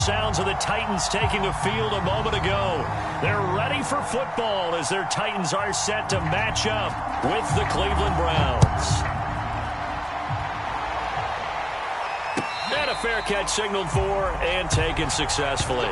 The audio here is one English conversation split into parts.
Sounds of the Titans taking the field a moment ago. They're ready for football as their Titans are set to match up with the Cleveland Browns. And a fair catch signaled for and taken successfully.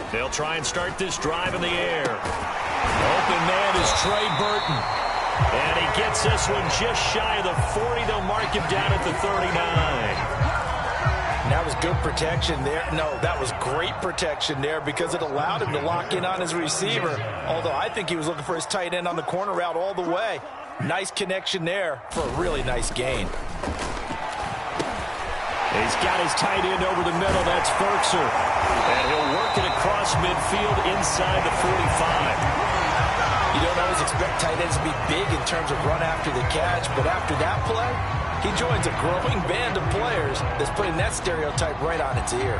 They'll try and start this drive in the air. Open man is Trey Burton. And he gets this one just shy of the 40. They'll mark him down at the 39. That was good protection there. No, that was great protection there because it allowed him to lock in on his receiver. Although I think he was looking for his tight end on the corner route all the way. Nice connection there for a really nice gain. He's got his tight end over the middle. That's Firkser. And he'll work it across midfield inside the 45. You don't always expect tight ends to be big in terms of run after the catch, but after that play, he joins a growing band of players that's putting that stereotype right on its ear.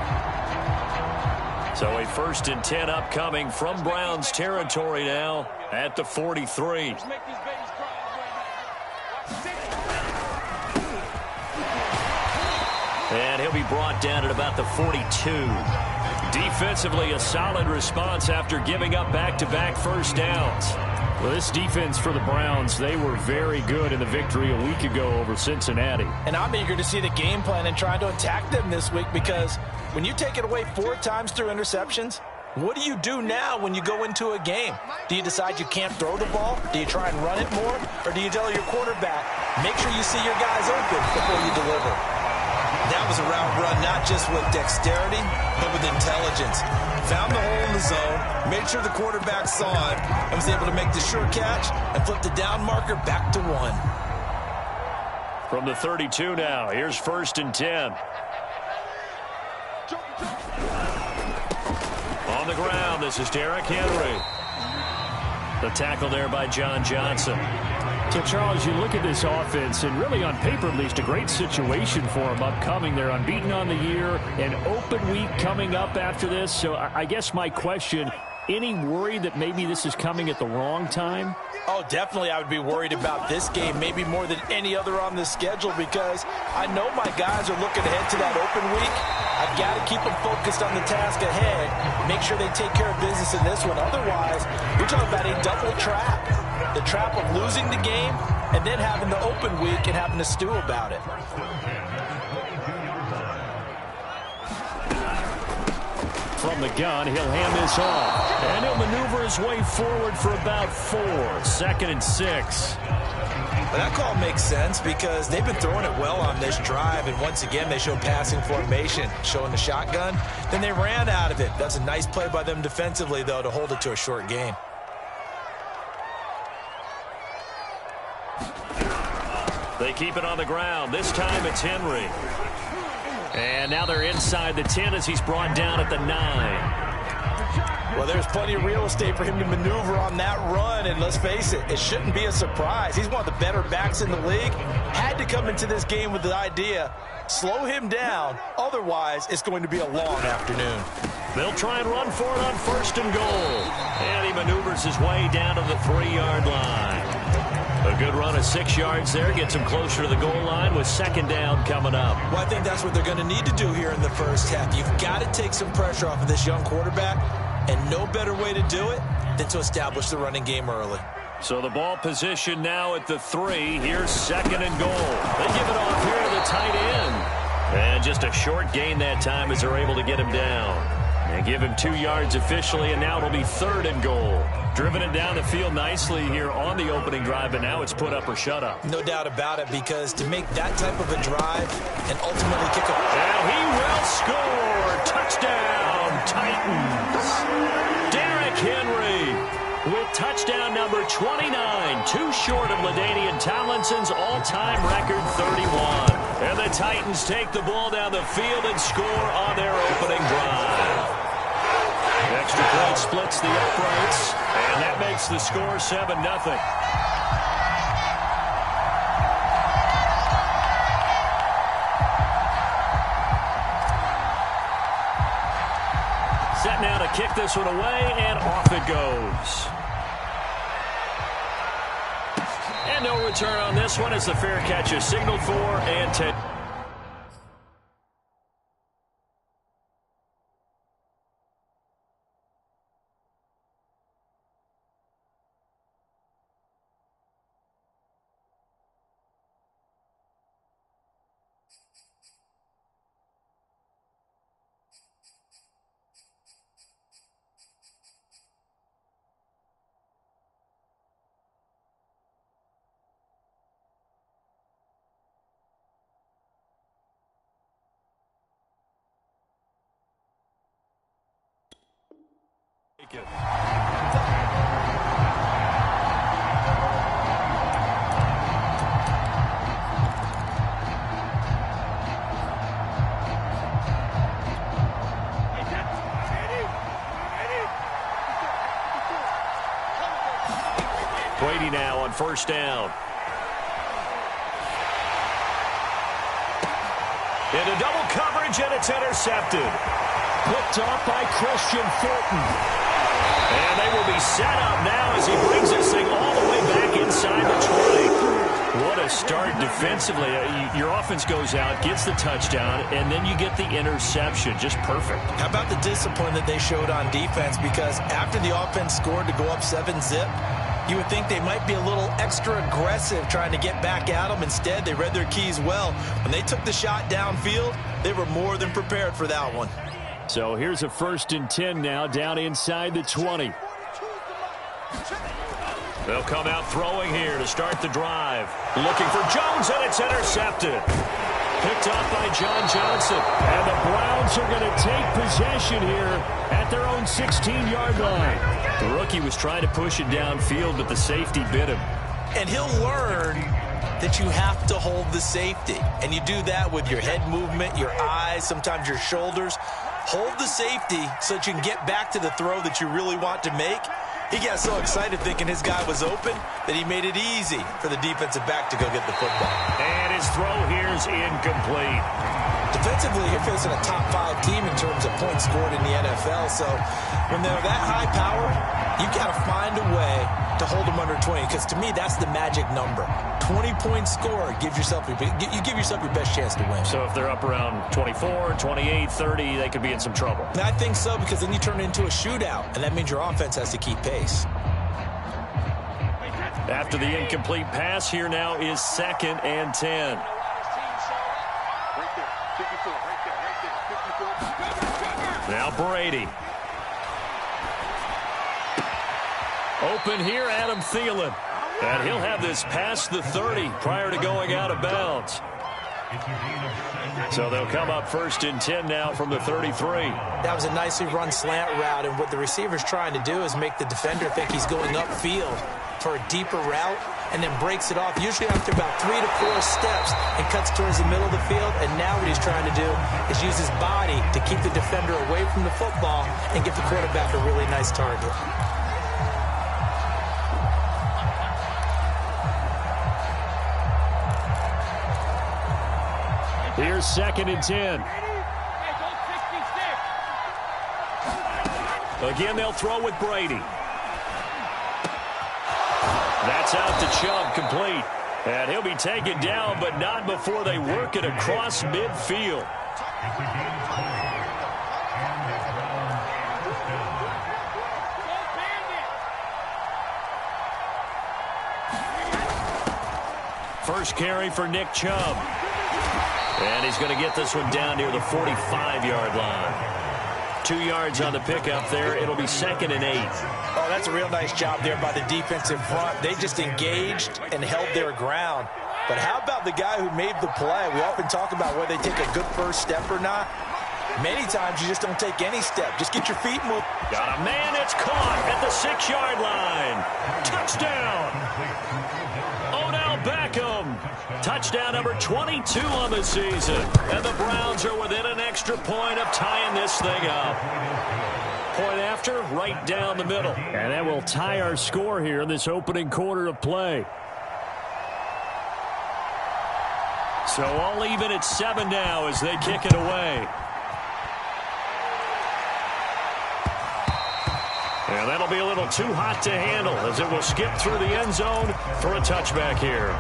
So a 1st and 10 upcoming from Browns territory now at the 43. And he'll be brought down at about the 42. Defensively, a solid response after giving up back-to-back first downs. Well, this defense for the Browns, they were very good in the victory a week ago over Cincinnati. And I'm eager to see the game plan and trying to attack them this week because when you take it away 4 times through interceptions, what do you do now when you go into a game? Do you decide you can't throw the ball? Do you try and run it more? Or do you tell your quarterback, make sure you see your guys open before you deliver? That was a route run not just with dexterity, but with intelligence. Found the hole in the zone, made sure the quarterback saw it, and was able to make the sure catch and flip the down marker back to 1. From the 32 now, here's 1st and 10. On the ground, this is Derrick Henry. The tackle there by John Johnson. So, Charles, you look at this offense, and really on paper at least, a great situation for them upcoming. They're unbeaten on the year, an open week coming up after this. So I guess my question, any worry that maybe this is coming at the wrong time? Oh, definitely I would be worried about this game, maybe more than any other on the schedule, because I know my guys are looking ahead to that open week. I've got to keep them focused on the task ahead, make sure they take care of business in this one. Otherwise, we're talking about a double trap. The trap of losing the game and then having the open week and having to stew about it. From the gun, he'll hand this off. And he'll maneuver his way forward for about 4. 2nd and 6. But that call makes sense because they've been throwing it well on this drive. And once again, they showed passing formation, showing the shotgun. Then they ran out of it. That's a nice play by them defensively, though, to hold it to a short gain. They keep it on the ground. This time it's Henry. And now they're inside the 10 as he's brought down at the 9. Well, there's plenty of real estate for him to maneuver on that run. And let's face it, it shouldn't be a surprise. He's one of the better backs in the league. Had to come into this game with the idea, slow him down. Otherwise, it's going to be a long afternoon. They'll try and run for it on 1st and goal. And he maneuvers his way down to the 3-yard line. A good run of 6 yards there. Gets him closer to the goal line with 2nd down coming up. Well, I think that's what they're going to need to do here in the first half. You've got to take some pressure off of this young quarterback, and no better way to do it than to establish the running game early. So the ball position now at the 3. Here's 2nd and goal. They give it off here to the tight end. And just a short gain that time as they're able to get him down. And give him 2 yards officially, and now it'll be 3rd and goal. Driven it down the field nicely here on the opening drive, but now it's put up or shut up. No doubt about it, because to make that type of a drive and ultimately kick a... Now he will score. Touchdown, Titans. Derrick Henry with touchdown number 29, too short of LaDainian Tomlinson's all-time record 31. And the Titans take the ball down the field and score on their opening drive. Extra point splits the uprights, and that makes the score 7-0. to kick this one away, and off it goes. And no return on this one as the fair catch is signaled for and 10. Brady now on first down. Into double coverage, and it's intercepted. Picked off by Christian Fulton. And they will be set up now as he brings this thing all the way back inside the 20. What a start defensively. Your offense goes out, gets the touchdown, and then you get the interception. Just perfect. How about the discipline that they showed on defense? Because after the offense scored to go up 7-zip, you would think they might be a little extra aggressive trying to get back at them. Instead, they read their keys well. When they took the shot downfield, they were more than prepared for that one. So here's a 1st and 10 now, down inside the 20. They'll come out throwing here to start the drive. Looking for Jones, and it's intercepted. Picked off by John Johnson. And the Browns are going to take possession here at their own 16-yard line. The rookie was trying to push it downfield, but the safety bit him. And he'll learn that you have to hold the safety. And you do that with your head movement, your eyes, sometimes your shoulders. Hold the safety so that you can get back to the throw that you really want to make. He got so excited thinking his guy was open that he made it easy for the defensive back to go get the football. And his throw here is incomplete. Defensively, you're facing a top 5 team in terms of points scored in the NFL. So when they're that high power, you got to find a way to hold them under 20. Because to me, that's the magic number. 20-point score gives yourself you give yourself your best chance to win. So if they're up around 24, 28, 30, they could be in some trouble. And I think so, because then you turn it into a shootout, and that means your offense has to keep pace. After the incomplete pass, here now is 2nd and 10. Now Brady. Open here, Adam Thielen. And he'll have this past the 30 prior to going out of bounds. So they'll come up 1st and 10 now from the 33. That was a nicely run slant route, and what the receiver's trying to do is make the defender think he's going upfield for a deeper route, and then breaks it off, usually after about 3 to 4 steps, and cuts towards the middle of the field. And now what he's trying to do is use his body to keep the defender away from the football and get the quarterback a really nice target. Here's 2nd and 10. Again, they'll throw with Brady. That's out to Chubb, complete. And he'll be taken down, but not before they work it across midfield. First carry for Nick Chubb. And he's going to get this one down near the 45-yard line. 2 yards on the pickup there. It'll be 2nd and 8. Oh, that's a real nice job there by the defensive front. They just engaged and held their ground. But how about the guy who made the play? We often talk about whether they take a good first step or not. Many times you just don't take any step. Just get your feet moving. Got a man that's caught at the 6-yard line. Touchdown. Odell Beckham. Touchdown number 22 on the season. And the Browns are within an extra point of tying this thing up. Point after, right down the middle. And that will tie our score here in this opening quarter of play. So all even at 7 now as they kick it away. And that'll be a little too hot to handle as it will skip through the end zone for a touchback here.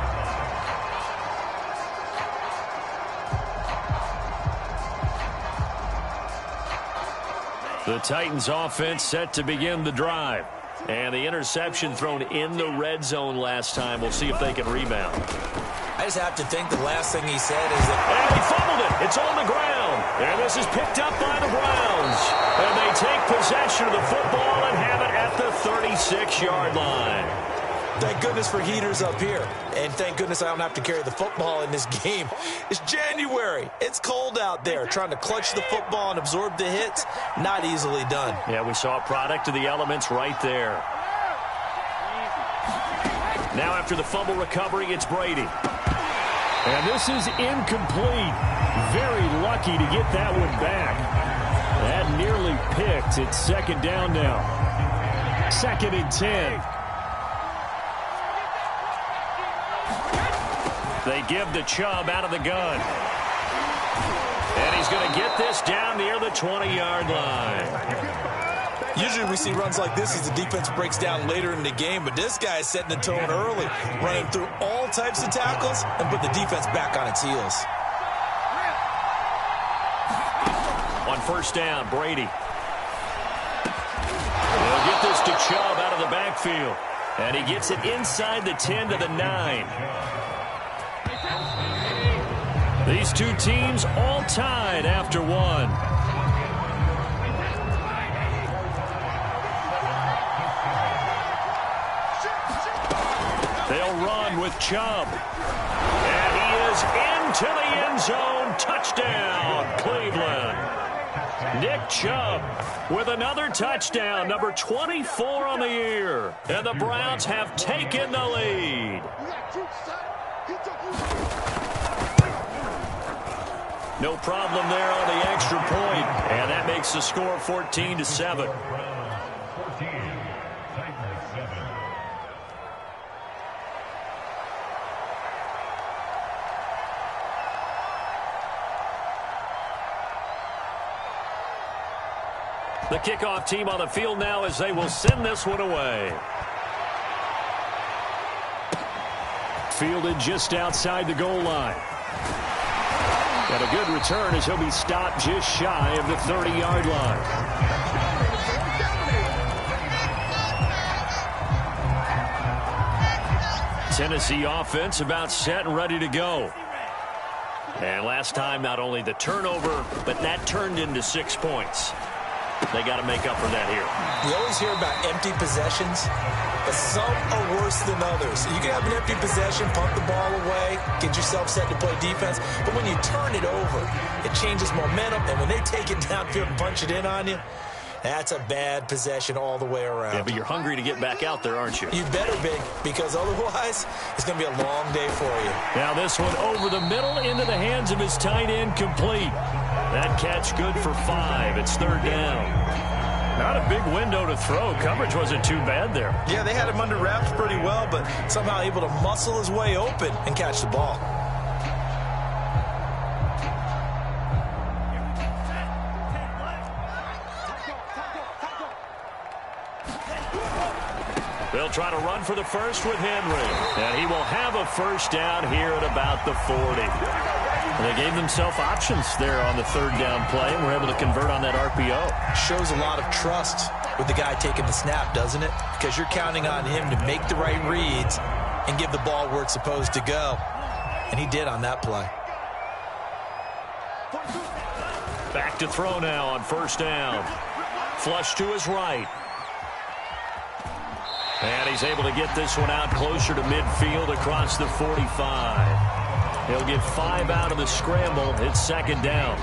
The Titans offense set to begin the drive. And the interception thrown in the red zone last time. We'll see if they can rebound. I just have to think the last thing he said is that... And he fumbled it. It's on the ground. And this is picked up by the Browns. And they take possession of the football and have it at the 36-yard line. Thank goodness for heaters up here. And thank goodness I don't have to carry the football in this game. It's January. It's cold out there. Trying to clutch the football and absorb the hits, not easily done. Yeah, we saw a product of the elements right there. Now after the fumble recovery, it's Brady. And this is incomplete. Very lucky to get that one back. That nearly picked. It's second down now. 2nd and 10. They give the Chubb out of the gun. And he's going to get this down near the 20-yard line. Usually we see runs like this as the defense breaks down later in the game, but this guy is setting the tone early, running through all types of tackles and put the defense back on its heels. On first down, Brady. They'll get this to Chubb out of the backfield. And he gets it inside the 10 to the 9. These two teams all tied after one. They'll run with Chubb. And he is into the end zone. Touchdown, Cleveland. Nick Chubb with another touchdown, number 24 on the year. And the Browns have taken the lead. No problem there on the extra point, and that makes the score 14-7. The kickoff team on the field now as they will send this one away. Fielded just outside the goal line. Got a good return as he'll be stopped just shy of the 30-yard line. Tennessee offense about set and ready to go. And last time, not only the turnover, but that turned into 6 points. They got to make up for that here. You always hear about empty possessions, but some are worse than others. You can have an empty possession, pump the ball away, get yourself set to play defense, but when you turn it over, it changes momentum, and when they take it downfield and punch it in on you, that's a bad possession all the way around. Yeah, but you're hungry to get back out there, aren't you? You better be, because otherwise, it's going to be a long day for you. Now this one over the middle into the hands of his tight end, complete. That catch good for 5. It's third down. Not a big window to throw. Coverage wasn't too bad there. Yeah, they had him under wraps pretty well, but somehow able to muscle his way open and catch the ball. They'll try to run for the first with Henry. And he will have a first down here at about the 40. And they gave themselves options there on the third down play and were able to convert on that RPO. Shows a lot of trust with the guy taking the snap, doesn't it? Because you're counting on him to make the right reads and give the ball where it's supposed to go. And he did on that play. Back to throw now on first down. Flush to his right. And he's able to get this one out closer to midfield across the 45. He'll get 5 out of the scramble. It's second down.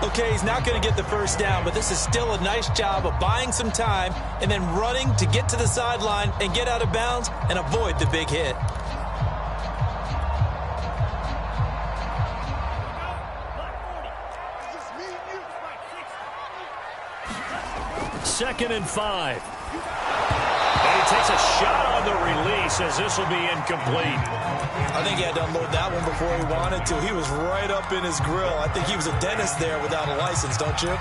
Okay, he's not going to get the first down, but this is still a nice job of buying some time and then running to get to the sideline and get out of bounds and avoid the big hit. Second and 5. And he takes a shot on the release as this will be incomplete. I think he had to unload that one before he wanted to. He was right up in his grill. I think he was a dentist there without a license, don't you?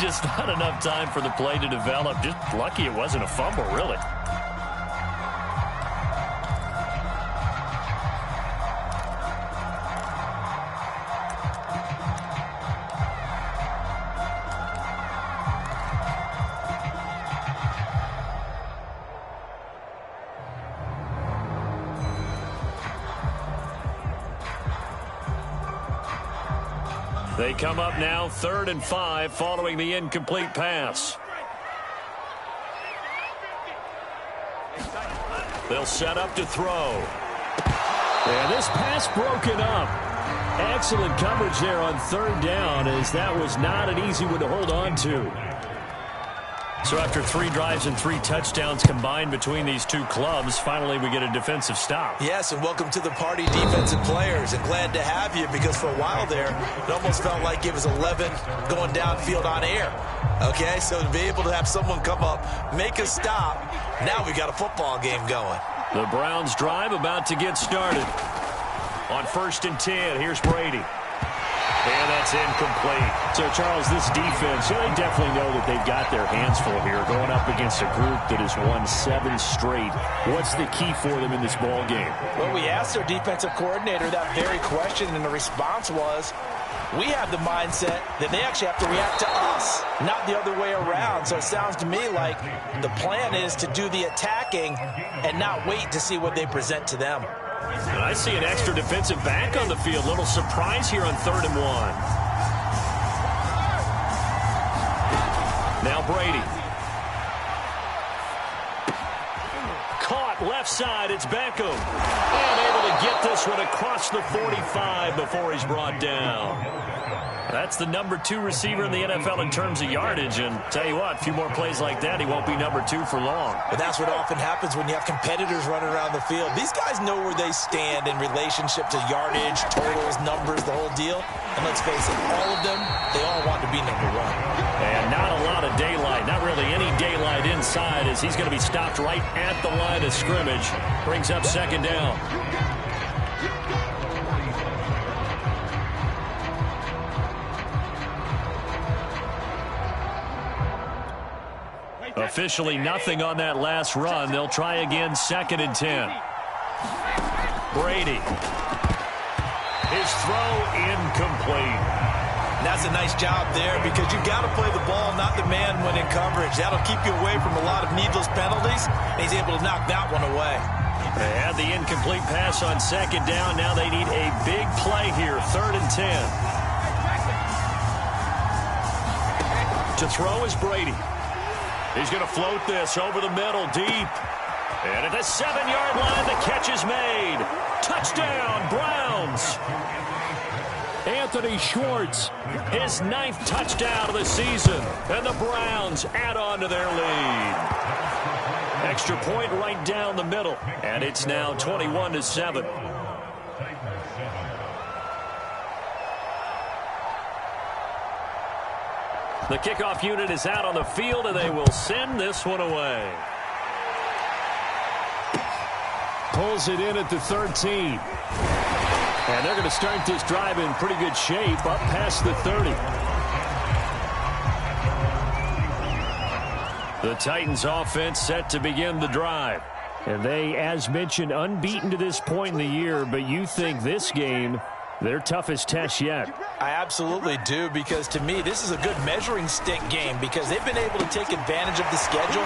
Just not enough time for the play to develop. Just lucky it wasn't a fumble, really. They come up now 3rd and 5 following the incomplete pass. They'll set up to throw. And this pass broken up. Excellent coverage there on 3rd down, as that was not an easy one to hold on to. So after 3 drives and 3 touchdowns combined between these two clubs, finally we get a defensive stop. Yes, and welcome to the party, defensive players. And glad to have you, because for a while there, it almost felt like it was 11 going downfield on air. Okay, so to be able to have someone come up, make a stop, now we got a football game going. The Browns drive about to get started. On 1st and 10, here's Brady. And that's incomplete. So, Charles, this defense, they definitely know that they've got their hands full here, going up against a group that has won 7 straight. What's the key for them in this ball game? Well, we asked their defensive coordinator that very question, and the response was, we have the mindset that they actually have to react to us, not the other way around. So it sounds to me like the plan is to do the attacking and not wait to see what they present to them. And I see an extra defensive back on the field. Little surprise here on 3rd and 1. Now Brady. Caught left side. It's Beckham. And able to get this one across the 45 before he's brought down. That's the number 2 receiver in the NFL in terms of yardage. And tell you what, a few more plays like that, he won't be number 2 for long. But that's what often happens when you have competitors running around the field. These guys know where they stand in relationship to yardage, totals, numbers, the whole deal. And let's face it, all of them, they all want to be number 1. And not a lot of daylight, not really any daylight inside, as he's going to be stopped right at the line of scrimmage. Brings up 2nd down. Officially nothing on that last run. They'll try again, 2nd and 10. Brady. His throw incomplete. And that's a nice job there, because you've got to play the ball, not the man when in coverage. That'll keep you away from a lot of needless penalties, and he's able to knock that one away. They had the incomplete pass on 2nd down. Now they need a big play here, 3rd and 10. To throw is Brady. He's going to float this over the middle, deep. And at the 7-yard line, the catch is made. Touchdown, Browns. Anthony Schwartz, his 9th touchdown of the season. And the Browns add on to their lead. Extra point right down the middle. And it's now 21-7. The kickoff unit is out on the field, and they will send this one away. Pulls it in at the 13. And they're going to start this drive in pretty good shape, up past the 30. The Titans offense set to begin the drive. And they, as mentioned, unbeaten to this point in the year, but you think this game, their toughest test yet. I absolutely do, because to me, this is a good measuring stick game, because they've been able to take advantage of the schedule.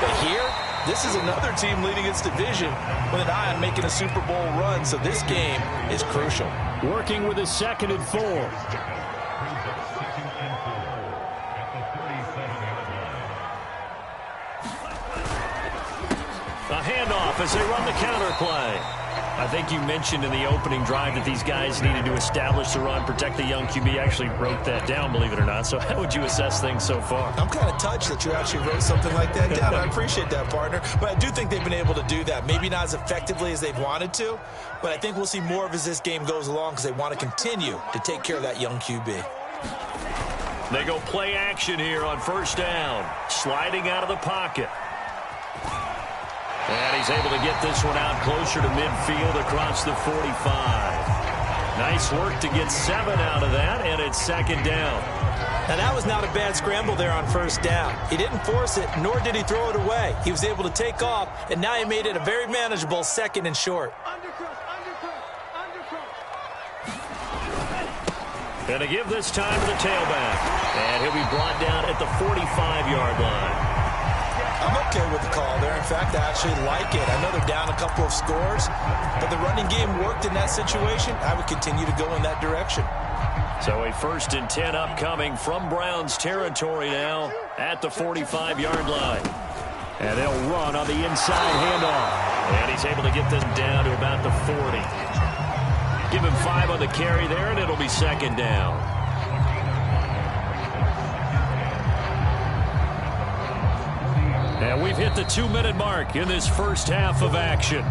But here, this is another team leading its division with an eye on making a Super Bowl run, so this game is crucial. Working with a 2nd and 4. A handoff as they run the counter play. I think you mentioned in the opening drive that these guys needed to establish the run, protect the young QB. Actually wrote that down, believe it or not. So how would you assess things so far? I'm kind of touched that you actually wrote something like that down. I appreciate that, partner. But I do think they've been able to do that. Maybe not as effectively as they've wanted to, but I think we'll see more of as this game goes along, because they want to continue to take care of that young QB. They go play action here on 1st down. Sliding out of the pocket. And he's able to get this one out closer to midfield across the 45. Nice work to get 7 out of that, and it's second down. Now, that was not a bad scramble there on first down. He didn't force it, nor did he throw it away. He was able to take off, and now he made it a very manageable 2nd and short. Going to give this time to the tailback. And he'll be brought down at the 45-yard line. I'm okay with the call there. In fact, I actually like it. I know they're down a couple of scores, but the running game worked in that situation. I would continue to go in that direction. So a 1st and 10 upcoming from Browns territory now at the 45-yard line. And they'll run on the inside handoff. And he's able to get this down to about the 40. Give him 5 on the carry there, and it'll be second down. And we've hit the 2-minute mark in this first half of action.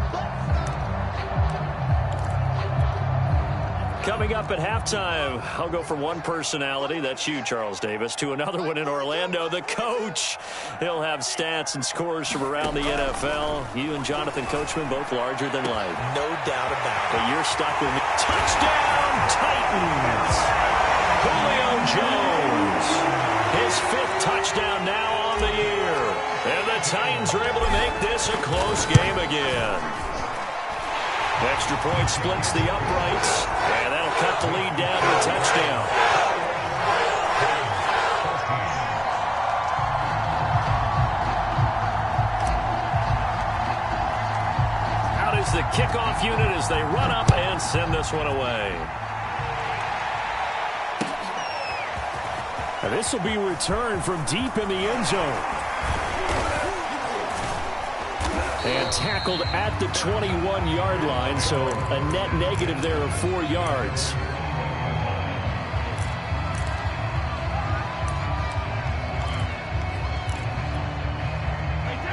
Coming up at halftime, I'll go from one personality, that's you, Charles Davis, to another one in Orlando, the coach. He'll have stats and scores from around the NFL. You and Jonathan Coachman, both larger than life. No doubt about it. But you're stuck with me. Touchdown, Titans! Julio Jones. His 5th touchdown now on the year. And the Titans are able to make this a close game again. Extra point splits the uprights, and that'll cut the lead down to a touchdown. Out is the kickoff unit as they run up and send this one away. And this will be returned from deep in the end zone. And tackled at the 21-yard line, so a net negative there of 4 yards.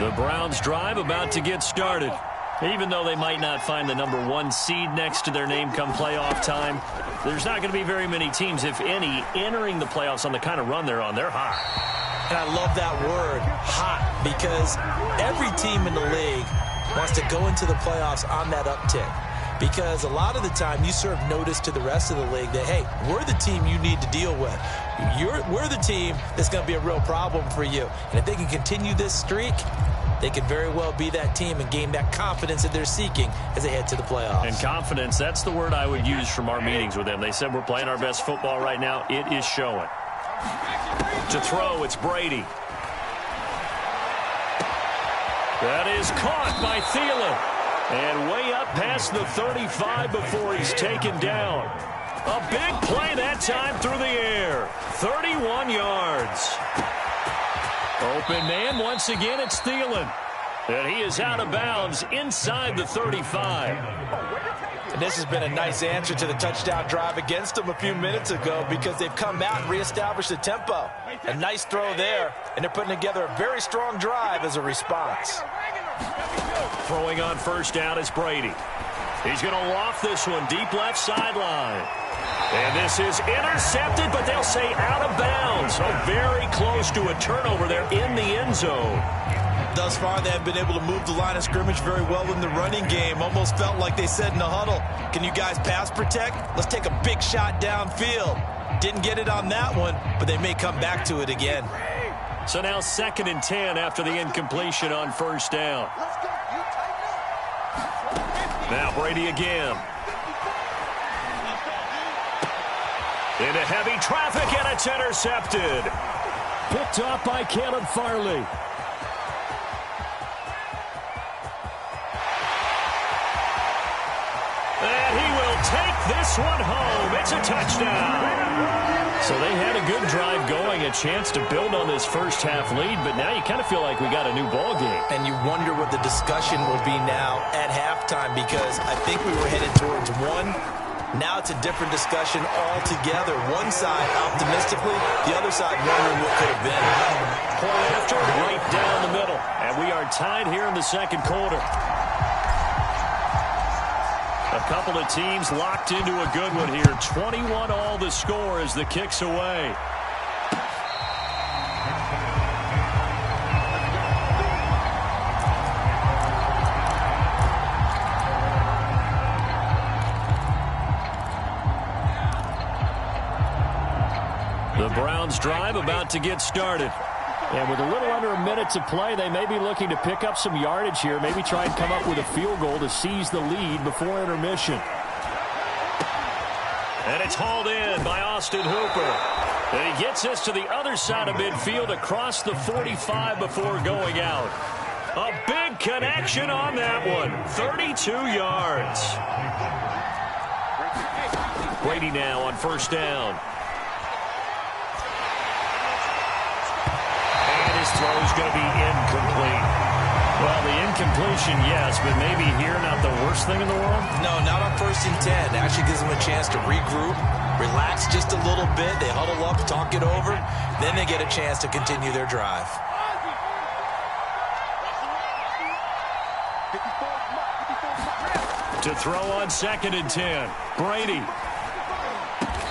The Browns drive about to get started. Even though they might not find the number 1 seed next to their name come playoff time, there's not going to be very many teams, if any, entering the playoffs on the kind of run they're on. They're hot. And I love that word, hot, because every team in the league wants to go into the playoffs on that uptick. Because a lot of the time you serve notice to the rest of the league that, hey, we're the team you need to deal with. We're the team that's going to be a real problem for you. And if they can continue this streak, they could very well be that team and gain that confidence that they're seeking as they head to the playoffs. And confidence, that's the word I would use from our meetings with them. They said we're playing our best football right now. It is showing. To throw, it's Brady. That is caught by Thielen. And way up past the 35 before he's taken down. A big play that time through the air. 31 yards. Open man, once again, it's Thielen. And he is out of bounds inside the 35. And this has been a nice answer to the touchdown drive against them a few minutes ago because they've come out and reestablished the tempo. A nice throw there, and they're putting together a very strong drive as a response. Throwing on first down is Brady. He's going to loft this one deep left sideline. And this is intercepted, but they'll say out of bounds. So very close to a turnover there in the end zone. Thus far, they have been able to move the line of scrimmage very well in the running game. Almost felt like they said in the huddle, can you guys pass protect? Let's take a big shot downfield. Didn't get it on that one, but they may come back to it again. So now 2nd and 10 after the incompletion on first down. Now Brady again. Into heavy traffic, and it's intercepted. Picked off by Caleb Farley. And he will take this one home. It's a touchdown. So they had a good drive going, a chance to build on this first half lead, but now you kind of feel like we got a new ball game. And you wonder what the discussion will be now at halftime, because I think we were headed towards one. Now it's a different discussion altogether. One side optimistically, the other side wondering what could have been. Point after, right down the middle. And we are tied here in the second quarter. A couple of teams locked into a good one here. 21 all the score as the kick's away. The Browns drive about to get started. And with a little under a minute to play, they may be looking to pick up some yardage here, maybe try and come up with a field goal to seize the lead before intermission. And it's hauled in by Austin Hooper. And he gets this to the other side of midfield across the 45 before going out. A big connection on that one. 32 yards. Brady now on first down. And his throw is going to be incomplete. Well, the incompletion, yes, but maybe here not the worst thing in the world? No, not on 1st and 10. Actually gives them a chance to regroup, relax just a little bit. They huddle up, talk it over. Then they get a chance to continue their drive. To throw on 2nd and 10. Brady.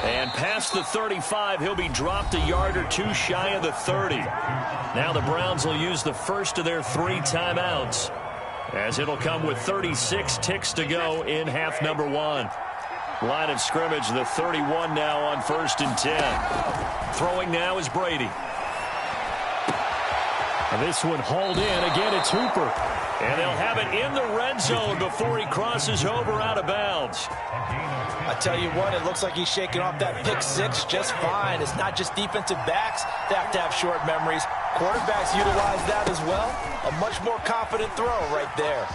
And past the 35, he'll be dropped a yard or two shy of the 30. Now the Browns will use the first of their 3 timeouts, as it'll come with 36 ticks to go in half number 1. Line of scrimmage, the 31 now on 1st and 10. Throwing now is Brady. And this one hauled in. Again, it's Hooper. And they'll have it in the red zone before he crosses over out of bounds. I tell you what, it looks like he's shaking off that pick 6 just fine. It's not just defensive backs that have to have short memories. Quarterbacks utilize that as well. A much more confident throw right there.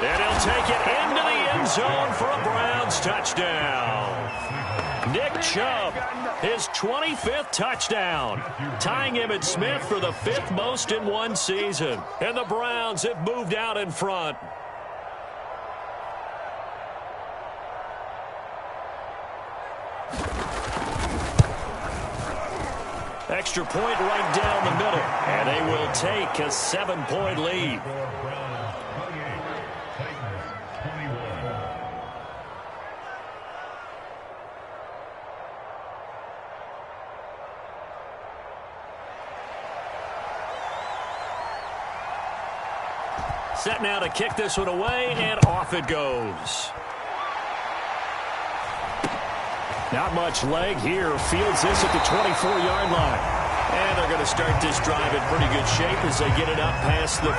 And he'll take it into the end zone for a Browns touchdown. Nick Chubb, his 25th touchdown, tying Emmitt Smith for the 5th most in one season. And the Browns have moved out in front. Extra point right down the middle, and they will take a 7-point lead. Set now to kick this one away, and off it goes. Not much leg here. Fields this at the 24-yard line. And they're going to start this drive in pretty good shape as they get it up past the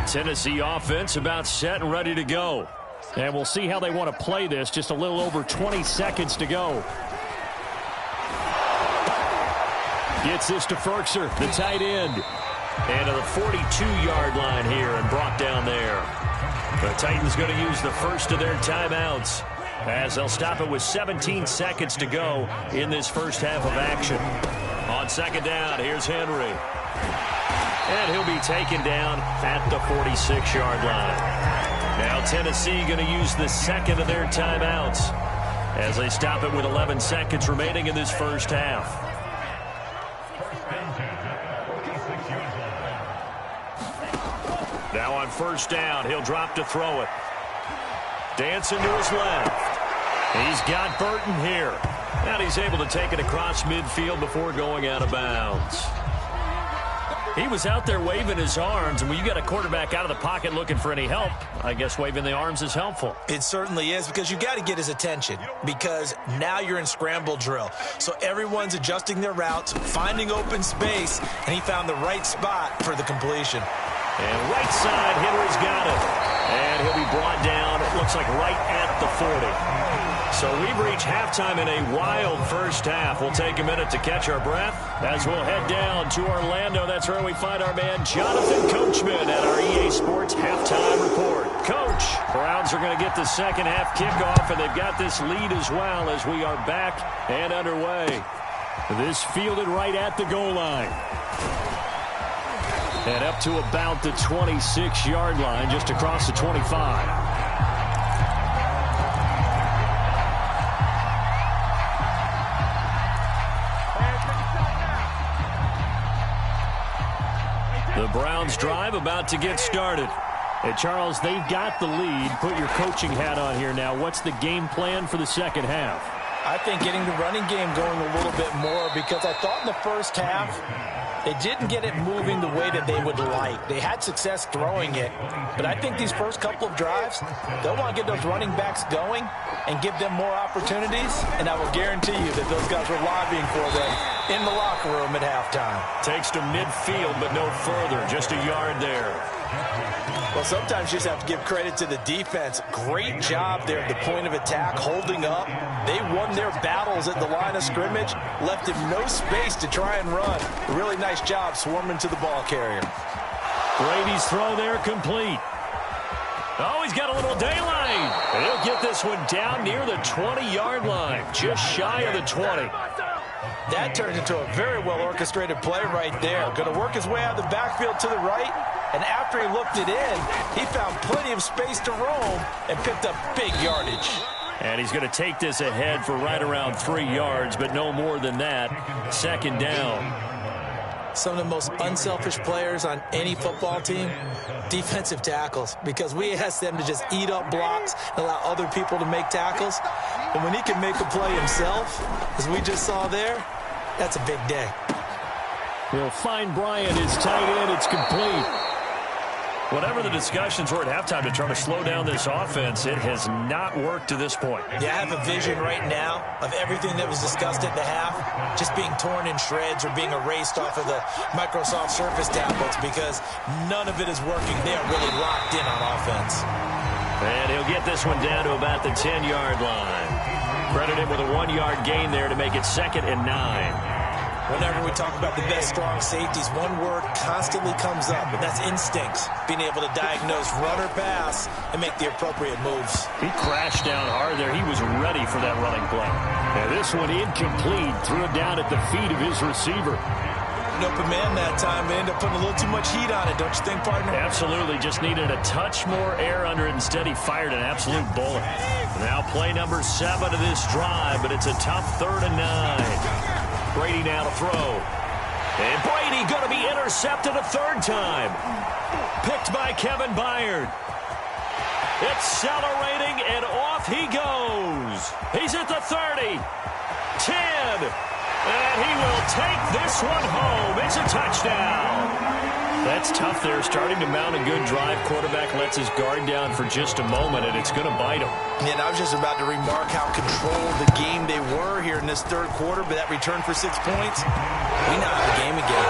30. Tennessee offense about set and ready to go. And we'll see how they want to play this. Just a little over 20 seconds to go. Gets this to Ferkser, the tight end. And to the 42-yard line here and brought down there. The Titans going to use the first of their timeouts, as they'll stop it with 17 seconds to go in this first half of action. On 2nd down, here's Henry. And he'll be taken down at the 46-yard line. Now Tennessee going to use the 2nd of their timeouts, as they stop it with 11 seconds remaining in this first half. Now on 1st down, he'll drop to throw it. Dancing to his left. He's got Burton here. And he's able to take it across midfield before going out of bounds. He was out there waving his arms, and when you got a quarterback out of the pocket looking for any help, I guess waving the arms is helpful. It certainly is, because you got to get his attention, because now you're in scramble drill. So everyone's adjusting their routes, finding open space, and he found the right spot for the completion. And right side, Henry's got it. And he'll be brought down, it looks like right at the 40. So we've reached halftime in a wild first half. We'll take a minute to catch our breath as we'll head down to Orlando. That's where we find our man Jonathan Coachman at our EA Sports Halftime Report. Coach, Browns are going to get the second half kickoff, and they've got this lead as well as we are back and underway. This fielded right at the goal line. And up to about the 26-yard line, just across the 25. The Browns drive about to get started. Hey, Charles, they've got the lead. Put your coaching hat on here now. What's the game plan for the second half? I think getting the running game going a little bit more, because I thought in the first half They didn't get it moving the way that they would like. They had success throwing it, but I think these first couple of drives, they'll want to get those running backs going and give them more opportunities, and I will guarantee you that those guys were lobbying for them in the locker room at halftime. Takes to midfield, but no further, just a yard there. Well, sometimes you just have to give credit to the defense. Great job there at the point of attack, holding up. They won their battles at the line of scrimmage, left him no space to try and run. A really nice job swarming to the ball carrier. Brady's throw there complete. Oh, he's got a little daylight. And he'll get this one down near the 20-yard line, just shy of the 20. That turns into a very well-orchestrated play right there. Going to work his way out of the backfield to the right, and after he looked it in, he found plenty of space to roam and picked up big yardage. And he's going to take this ahead for right around 3 yards, but no more than that. Second down. Some of the most unselfish players on any football team, defensive tackles, because we ask them to just eat up blocks and allow other people to make tackles. And when he can make a play himself, as we just saw there, that's a big day. He'll find Bryant, his tight end. It's complete. Whatever the discussions were at halftime to try to slow down this offense, it has not worked to this point. Yeah, I have a vision right now of everything that was discussed at the half just being torn in shreds or being erased off of the Microsoft Surface tablets because none of it is working. They are really locked in on offense. And he'll get this one down to about the 10-yard line. Credit him with a 1-yard gain there to make it 2nd and 9. Whenever we talk about the best strong safeties, one word constantly comes up, and that's instincts. Being able to diagnose run or pass and make the appropriate moves. He crashed down hard there. He was ready for that running play. And this one incomplete. Threw it down at the feet of his receiver. An open man that time, but ended up putting a little too much heat on it, don't you think, partner? Absolutely. Just needed a touch more air under it. Instead, he fired an absolute bullet. Now play number 7 of this drive, but it's a tough 3rd and 9. Brady now to throw. And Brady going to be intercepted a 3rd time. Picked by Kevin Byard. Accelerating, and off he goes. He's at the 30. 10. And he will take this one home. It's a touchdown. That's tough there. Starting to mount a good drive. Quarterback lets his guard down for just a moment, and it's going to bite him. And I was just about to remark how controlled the game they were here in this 3rd quarter, but that return for 6 points, we now have the game again.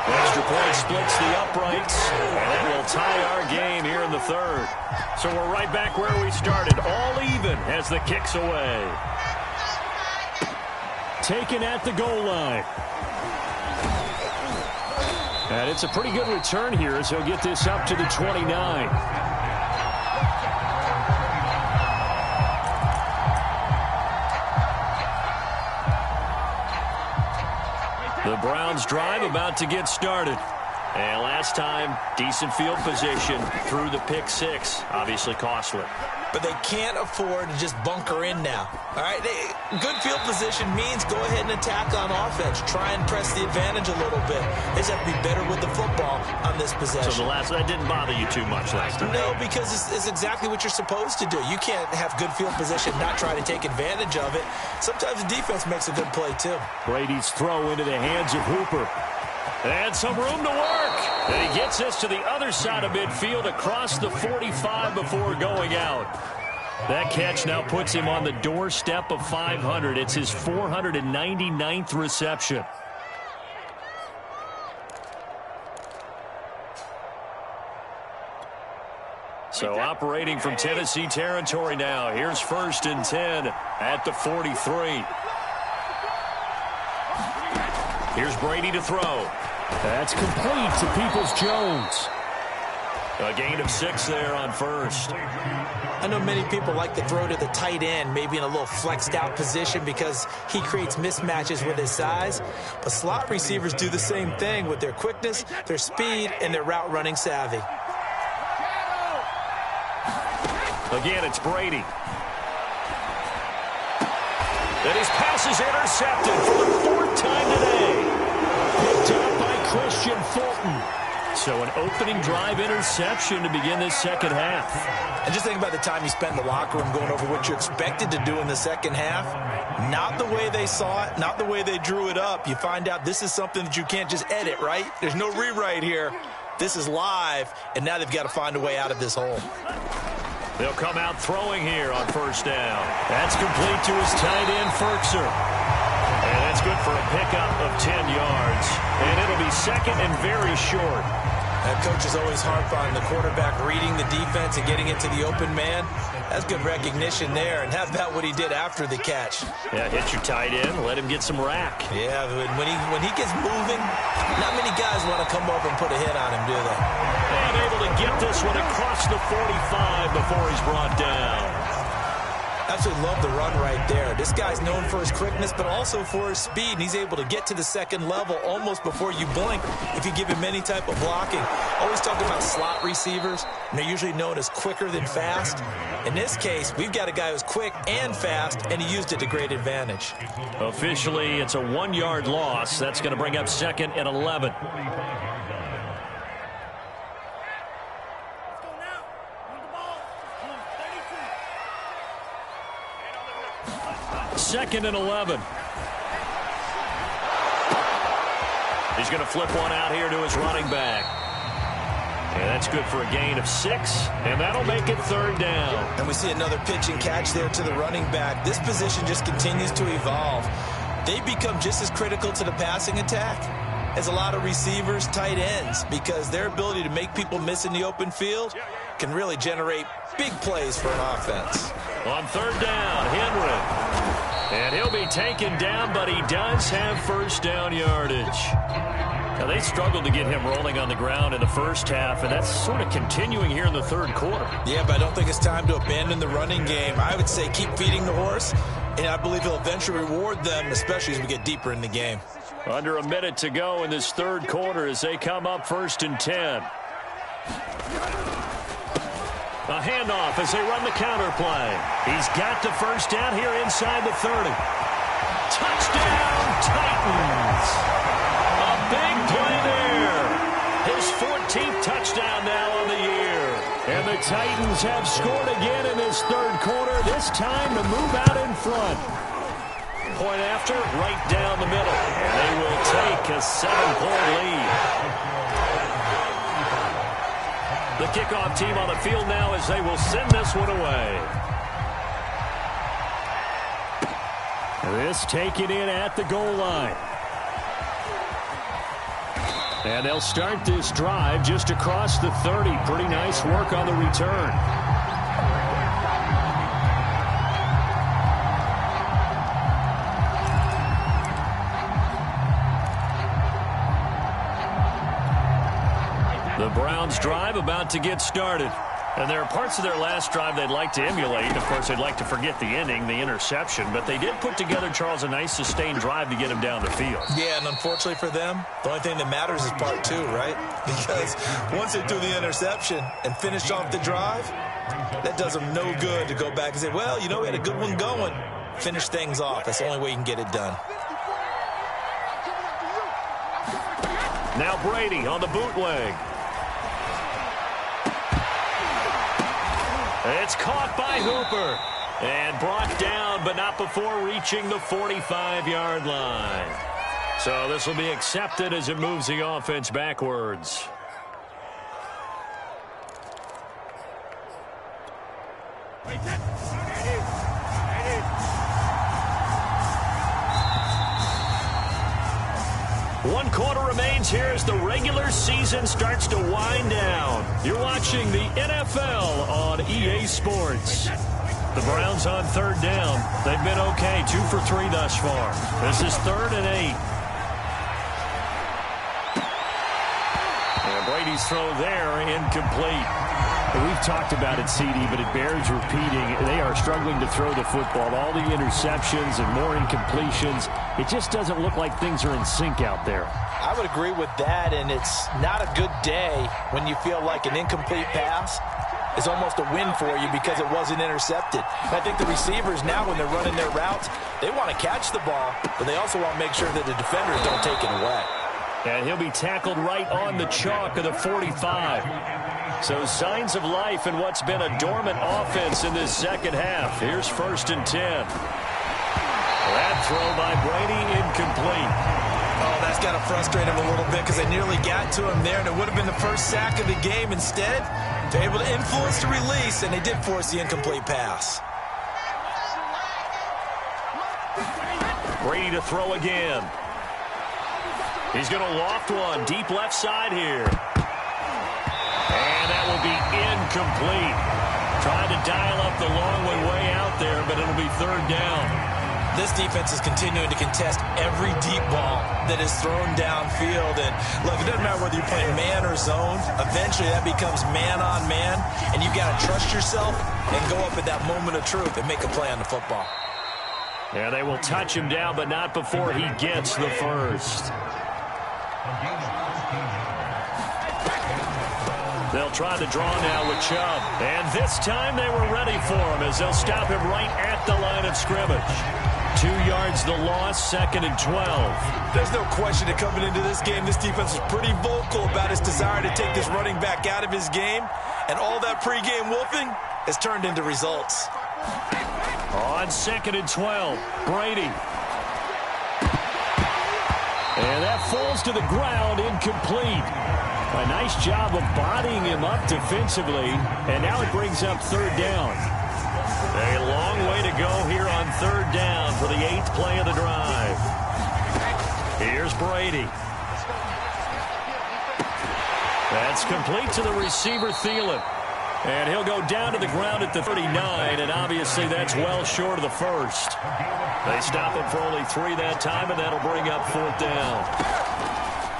Extra point splits the uprights, and that will tie our game here in the 3rd. So we're right back where we started, all even as the kick's away. Taken at the goal line. And it's a pretty good return here as he'll get this up to the 29. The Browns drive about to get started. And last time, decent field position through the pick 6. Obviously costly. But they can't afford to just bunker in now. All right, good field position means go ahead and attack on offense. Try and press the advantage a little bit. They just have to be better with the football on this possession. So that didn't bother you too much last time? No, because it's exactly what you're supposed to do. You can't have good field position, not try to take advantage of it. Sometimes the defense makes a good play too. Brady's throw into the hands of Hooper. And some room to work. And he gets this to the other side of midfield across the 45 before going out. That catch now puts him on the doorstep of 500. It's his 499th reception. So operating from Tennessee territory now. Here's 1st and 10 at the 43. Here's Brady to throw. That's complete to Peoples-Jones. A gain of 6 there on 1st. I know many people like to throw to the tight end, maybe in a little flexed out position because he creates mismatches with his size. But slot receivers do the same thing with their quickness, their speed, and their route running savvy. Again, it's Brady. And his pass is intercepted for the 4th time today. Picked up by Christian Fulton. So an opening drive interception to begin this second half. And just think about the time you spend in the locker room going over what you're expected to do in the second half. Not the way they saw it, not the way they drew it up. You find out this is something that you can't just edit, right? There's no rewrite here. This is live, and now they've got to find a way out of this hole. They'll come out throwing here on first down. That's complete to his tight end, Firkser. And that's good for a pickup of 10 yards. And it'll be second and very short. Coach is always harp on the quarterback reading the defense and getting it to the open man. That's good recognition there. And how about what he did after the catch? Yeah, hit your tight end, let him get some rack. Yeah, when he gets moving, not many guys want to come over and put a hit on him, do they? And able to get this one across the 45 before he's brought down. Absolutely love the run right there. This guy's known for his quickness, but also for his speed. And he's able to get to the second level almost before you blink if you give him any type of blocking. Always talk about slot receivers, and they're usually known as quicker than fast. In this case, we've got a guy who's quick and fast, and he used it to great advantage. Officially, it's a 1-yard loss. That's going to bring up second and 11. Second and 11. He's going to flip one out here to his running back. And that's good for a gain of 6, and that'll make it third down. And we see another pitch and catch there to the running back. This position just continues to evolve. They become just as critical to the passing attack as a lot of receivers, tight ends, because their ability to make people miss in the open field can really generate big plays for an offense. On third down, Henry. And he'll be taken down, but he does have first down yardage. Now, they struggled to get him rolling on the ground in the first half, and that's sort of continuing here in the third quarter. Yeah, but I don't think it's time to abandon the running game. I would say keep feeding the horse, and I believe he'll eventually reward them, especially as we get deeper in the game. Under a minute to go in this third quarter as they come up first and 10. A handoff as they run the counter play. He's got the first down here inside the 30. Touchdown, Titans. A big play there. His 14th touchdown now on the year. And the Titans have scored again in this third quarter, this time to move out in front. Point after, right down the middle. And they will take a 7-point lead. The kickoff team on the field now as they will send this one away. This taken in at the goal line. And they'll start this drive just across the 30. Pretty nice work on the return. The Browns drive about to get started. And there are parts of their last drive they'd like to emulate. Of course, they'd like to forget the ending, the interception. But they did put together, Charles, a nice sustained drive to get him down the field. Yeah, and unfortunately for them, the only thing that matters is part 2, right? Because once they threw the interception and finished off the drive, that does them no good to go back and say, well, you know, we had a good one going. Finish things off. That's the only way you can get it done. Now Brady on the bootleg. It's caught by Hooper and brought down, but not before reaching the 45-yard line. So this will be accepted as it moves the offense backwards. One quarter remains here as the regular season starts to wind down. You're watching the NFL on EA Sports. The Browns on third down. They've been okay, 2 for 3 thus far. This is 3rd and 8. And Brady's throw there, incomplete. We've talked about it, CD, but it bears repeating. They are struggling to throw the football. All the interceptions and more incompletions. It just doesn't look like things are in sync out there. I would agree with that, and it's not a good day when you feel like an incomplete pass is almost a win for you because it wasn't intercepted. And I think the receivers now, when they're running their routes, they want to catch the ball, but they also want to make sure that the defenders don't take it away. And he'll be tackled right on the chalk of the 45. So signs of life in what's been a dormant offense in this second half. Here's 1st and 10. That throw by Brady incomplete. Oh, that's got to frustrate him a little bit because they nearly got to him there, and it would have been the first sack of the game. Instead, they're able to influence the release, and they did force the incomplete pass. Brady to throw again. He's going to loft one deep left side here. And that will be incomplete. Trying to dial up the long way out there, but it'll be 3rd down. This defense is continuing to contest every deep ball that is thrown downfield. And look, it doesn't matter whether you're playing man or zone. Eventually that becomes man on man, and you've got to trust yourself and go up at that moment of truth and make a play on the football. Yeah, they will touch him down, but not before he gets the first. They'll try to draw now with Chubb. And this time they were ready for him as they'll stop him right at the line of scrimmage. 2 yards the loss, 2nd and 12. There's no question that coming into this game, this defense was pretty vocal about his desire to take this running back out of his game. And all that pregame whooping has turned into results. On 2nd and 12, Brady. And that falls to the ground, incomplete. A nice job of bodying him up defensively, and now it brings up 3rd down. A long way to go here on 3rd down for the 8th play of the drive. Here's Brady. That's complete to the receiver, Thielen. And he'll go down to the ground at the 39, and obviously that's well short of the first. They stop him for only 3 that time, and that'll bring up 4th down.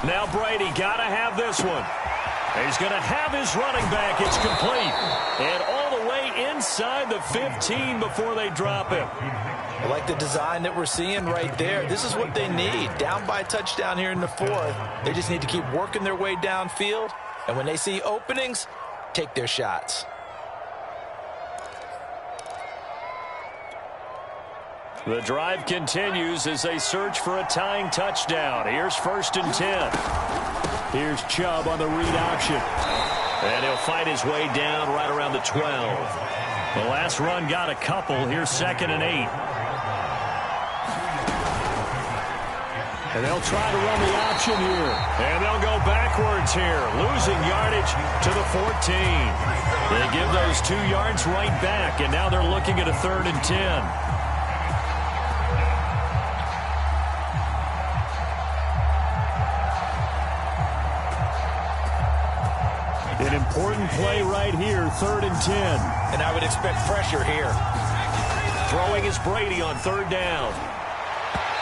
Now Brady got to have this one. He's going to have his running back. It's complete. And all the way inside the 15 before they drop him. I like the design that we're seeing right there. This is what they need. Down by a touchdown here in the 4th. They just need to keep working their way downfield. And when they see openings, take their shots. The drive continues as they search for a tying touchdown. Here's 1st and 10. Here's Chubb on the read option. And he'll fight his way down right around the 12. The last run got a couple. Here's 2nd and 8. And they'll try to run the option here. And they'll go backwards here, losing yardage to the 14. They give those 2 yards right back, and now they're looking at a 3rd and 10. An important play right here, 3rd and 10. And I would expect pressure here. Throwing is Brady on 3rd down.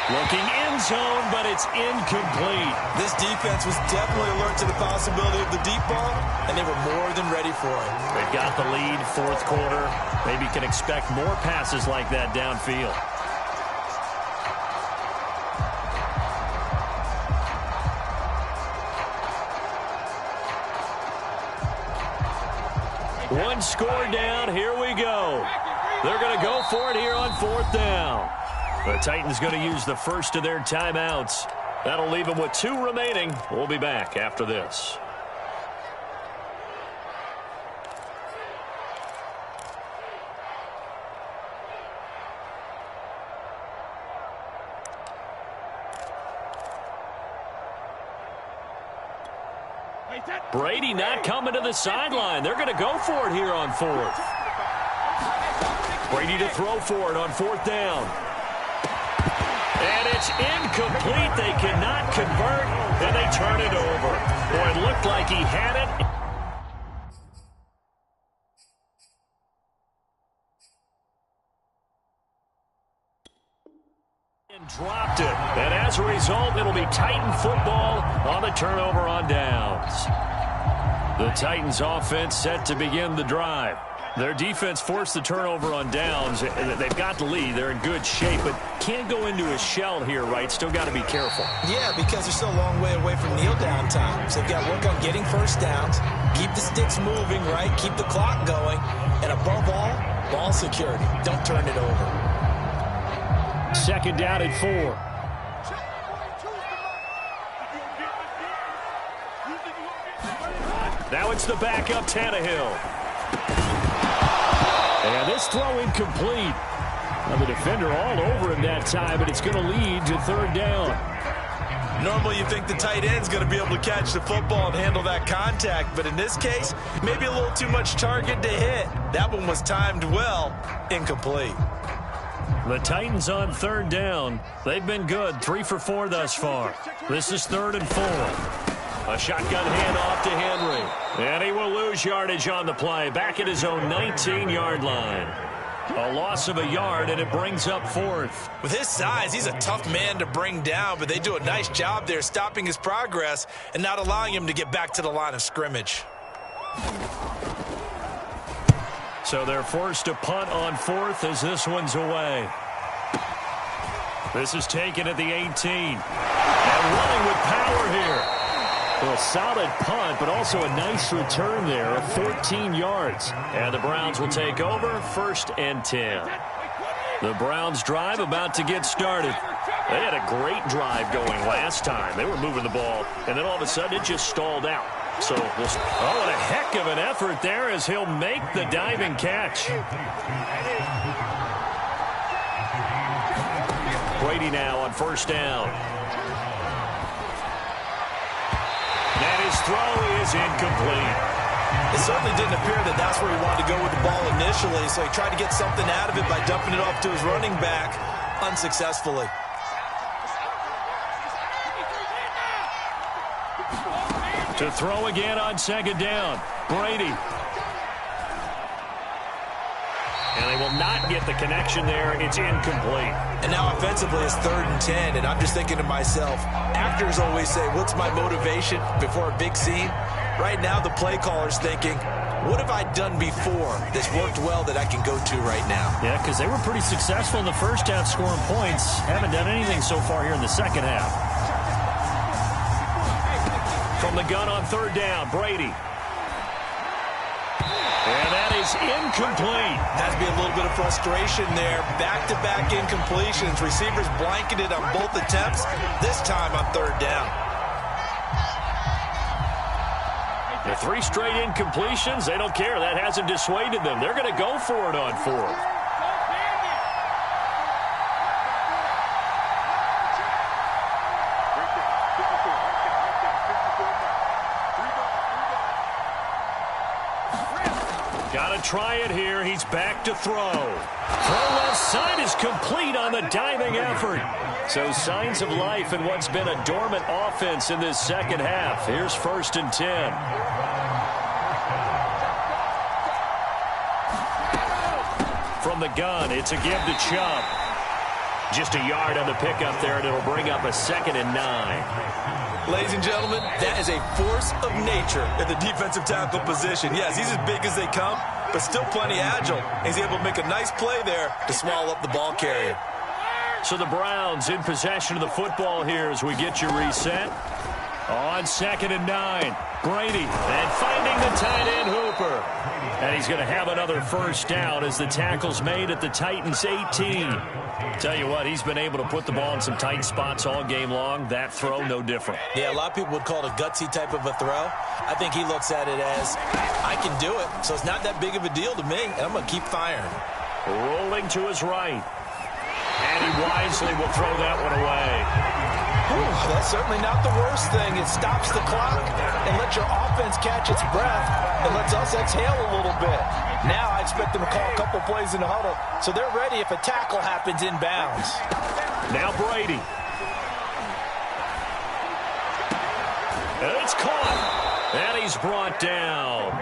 Looking end zone, but it's incomplete. This defense was definitely alert to the possibility of the deep ball, and they were more than ready for it. They've got the lead, 4th quarter. Maybe can expect more passes like that downfield. One score down. Here we go. They're going to go for it here on 4th down. The Titans going to use the first of their timeouts. That'll leave them with 2 remaining. We'll be back after this. Brady not coming to the sideline. They're going to go for it here on 4th. Brady to throw for it on 4th down. And it's incomplete. They cannot convert, and they turn it over. Boy, it looked like he had it. And dropped it. And as a result, it'll be Titan football on the turnover on downs. The Titans offense set to begin the drive. Their defense forced the turnover on downs. They've got the lead. They're in good shape, but can't go into a shell here, right? Still got to be careful. Yeah, because they're still a long way away from kneel down time. So they've got to work on getting first downs, keep the sticks moving, right? Keep the clock going. And above all, ball security. Don't turn it over. 2nd down and 4. Now it's the backup Tannehill. And this throw incomplete. Now the defender all over him that time, but it's going to lead to third down. Normally you think the tight end's going to be able to catch the football and handle that contact, but in this case, maybe a little too much target to hit. That one was timed well, incomplete. The Titans on third down. They've been good, 3 for 4 thus far. This is 3rd and 4. A shotgun handoff to Henry. And he will lose yardage on the play, back at his own 19-yard line. A loss of a yard, and it brings up 4th. With his size, he's a tough man to bring down, but they do a nice job there stopping his progress and not allowing him to get back to the line of scrimmage. So they're forced to punt on 4th as this one's away. This is taken at the 18. And running with power here. A solid punt, but also a nice return there of 14 yards. And the Browns will take over, 1st and 10. The Browns drive about to get started. They had a great drive going last time. They were moving the ball, and then all of a sudden it just stalled out. So, what a heck of an effort there as he'll make the diving catch. Brady now on 1st down. And his throw is incomplete. It certainly didn't appear that that's where he wanted to go with the ball initially, so he tried to get something out of it by dumping it off to his running back unsuccessfully. To throw again on 2nd down. Brady. And they will not get the connection there. It's incomplete. And now offensively it's 3rd and 10, and I'm just thinking to myself, actors always say, what's my motivation before a big scene? Right now the play caller's thinking, what have I done before that's worked well that I can go to right now? Yeah, because they were pretty successful in the first half scoring points. Haven't done anything so far here in the second half. From the gun on 3rd down, Brady. And that is incomplete. Has to be a little bit of frustration there. Back-to-back incompletions. Receivers blanketed on both attempts, this time on 3rd down. The 3 straight incompletions, they don't care. That hasn't dissuaded them. They're going to go for it on 4th. Got to try it here. He's back to throw. Throw left side is complete on the diving effort. So signs of life in what's been a dormant offense in this second half. Here's 1st and 10. From the gun, it's a give to Chubb. Just a yard on the pickup there, and it'll bring up a 2nd and 9. Ladies and gentlemen, that is a force of nature at the defensive tackle position. Yes, he's as big as they come, but still plenty agile. He's able to make a nice play there to swallow up the ball carrier. So the Browns in possession of the football here as we get you reset. On 2nd and 9, Brady, and finding the tight end Hooper. And he's going to have another 1st down as the tackle's made at the Titans' 18. Tell you what, he's been able to put the ball in some tight spots all game long. That throw, no different. Yeah, a lot of people would call it a gutsy type of a throw. I think he looks at it as, I can do it, so it's not that big of a deal to me, and I'm going to keep firing. Rolling to his right. And he wisely will throw that one away. Whew, that's certainly not the worst thing. It stops the clock and lets your offense catch its breath and lets us exhale a little bit. Now I expect them to call a couple plays in the huddle, so they're ready if a tackle happens inbounds. Now Brady. And it's caught. And he's brought down.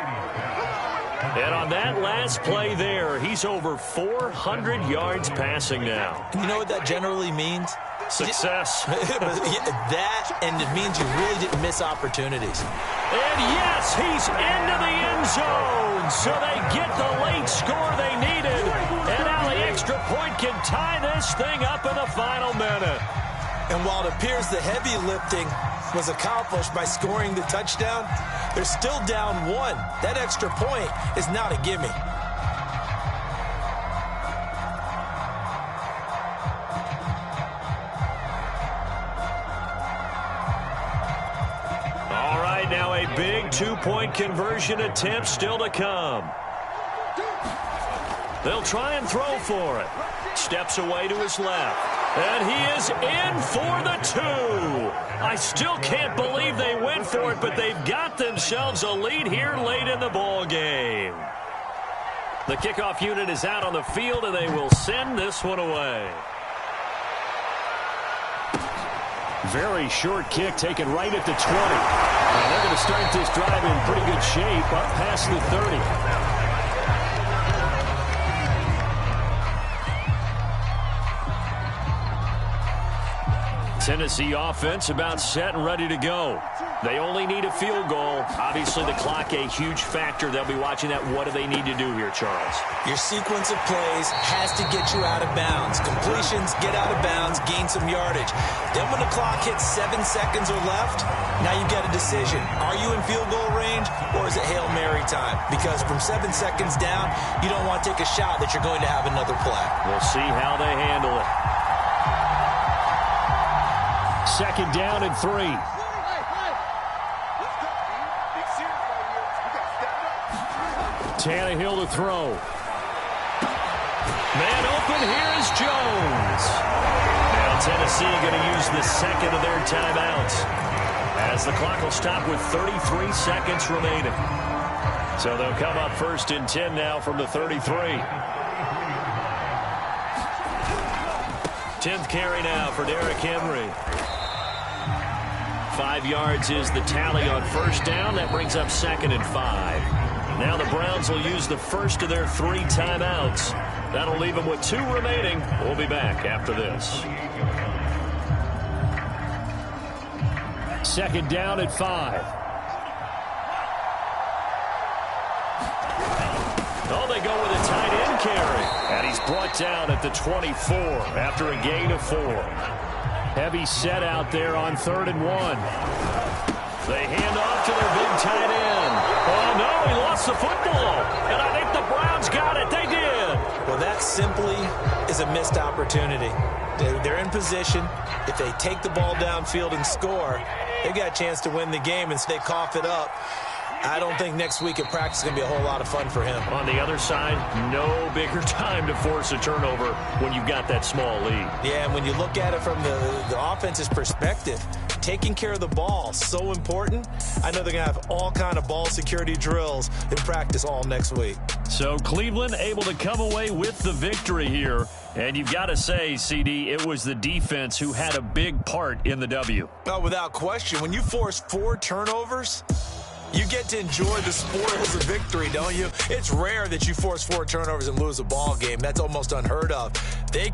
And on that last play there, he's over 400 yards passing now. And you know what that generally means? Success. That, and it means you really didn't miss opportunities. And yes, he's into the end zone. So they get the late score they needed. And now the extra point can tie this thing up in the final minute. And while it appears the heavy lifting was accomplished by scoring the touchdown, they're still down 1. That extra point is not a gimme. a big two-point conversion attempt still to come. They'll try and throw for it. Steps away to his left. And he is in for the two. I still can't believe they went for it, but they've got themselves a lead here late in the ball game. The kickoff unit is out on the field, and they will send this one away. Very short kick taken right at the 20. And they're going to start this drive in pretty good shape up past the 30. Tennessee offense about set and ready to go. They only need a field goal. Obviously, the clock a huge factor. They'll be watching that. What do they need to do here, Charles? Your sequence of plays has to get you out of bounds. Completions, get out of bounds, gain some yardage. Then when the clock hits 7 seconds or left, now you've got a decision. Are you in field goal range, or is it Hail Mary time? Because from 7 seconds down, you don't want to take a shot that you're going to have another play. We'll see how they handle it. Second down and 3. Tannehill to throw. Man open, here is Jones. Now Tennessee going to use the second of their timeouts, as the clock will stop with 33 seconds remaining. So they'll come up 1st and 10 now from the 33. 10th carry now for Derrick Henry. 5 yards is the tally on first down. That brings up 2nd and 5. Now the Browns will use the first of their 3 timeouts. That'll leave them with 2 remaining. We'll be back after this. Second down at 5. Oh, they go with a tight end carry. And he's brought down at the 24 after a gain of 4. Heavy set out there on 3rd and 1. They hand off to their big tight end. Oh, no, he lost the football. And I think the Browns got it. They did. Well, that simply is a missed opportunity. They're in position. If they take the ball downfield and score, they've got a chance to win the game, and so they cough it up. I don't think next week at practice is going to be a whole lot of fun for him. On the other side, no bigger time to force a turnover when you've got that small lead. Yeah, and when you look at it from the offense's perspective, taking care of the ball, so important. I know they're going to have all kind of ball security drills in practice all next week. So Cleveland able to come away with the victory here. And you've got to say, CD, it was the defense who had a big part in the W. Oh, without question. When you force 4 turnovers, you get to enjoy the spoils of victory, don't you? It's rare that you force 4 turnovers and lose a ball game. That's almost unheard of. They